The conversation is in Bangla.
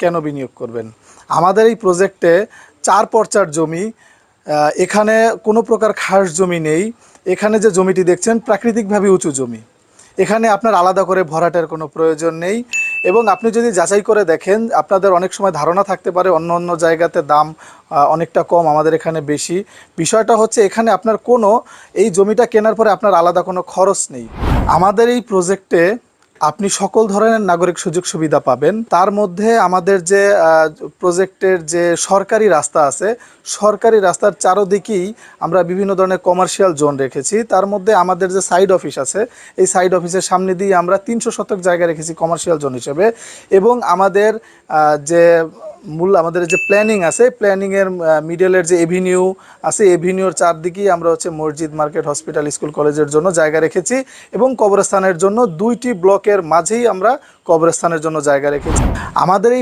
কেন বিনিয়োগ করবেন? আমাদের এই প্রজেক্টে ৪ পর্চার জমি। এখানে কোনো প্রকার খাস জমি নেই। এখানে যে জমিটি দেখছেন প্রাকৃতিকভাবে উঁচু জমি। এখানে আপনার আলাদা করে ভরাটের কোনো প্রয়োজন নেই এবং আপনি যদি যাচাই করে দেখেন আপনাদের অনেক সময় ধারণা থাকতে পারে অন্য অন্য জায়গাতে দাম অনেকটা কম, আমাদের এখানে বেশি। বিষয়টা হচ্ছে এখানে আপনার এই জমিটা কেনার পরে আপনার আলাদা কোনো খরচ নেই। আমাদের এই প্রজেক্টে আপনি সকল ধরনের নাগরিক সুযোগ সুবিধা পাবেন। তার মধ্যে আমাদের যে প্রজেক্টের যে সরকারি রাস্তা আছে, সরকারি রাস্তার চারদিকেই আমরা বিভিন্ন ধরনের কমার্শিয়াল জোন রেখেছি। তার মধ্যে আমাদের যে সাইড অফিস আছে, এই সাইড অফিসের সামনে দিয়ে আমরা ৩০০ শতক জায়গা রেখেছি কমার্শিয়াল জোন হিসেবে। এবং আমাদের যে আমাদের যে প্ল্যানিং আছে, প্ল্যানিংয়ের মিডলের যে এভিনিউ আছে, এভিনিউর চারদিকেই আমরা মসজিদ, মার্কেট, হসপিটাল, স্কুল, কলেজের জন্য জায়গা রেখেছি এবং কবরস্থানের জন্য ২টি ব্লকের মাঝেই আমরা কবরস্থানের জন্য জায়গা রেখেছি। আমাদের এই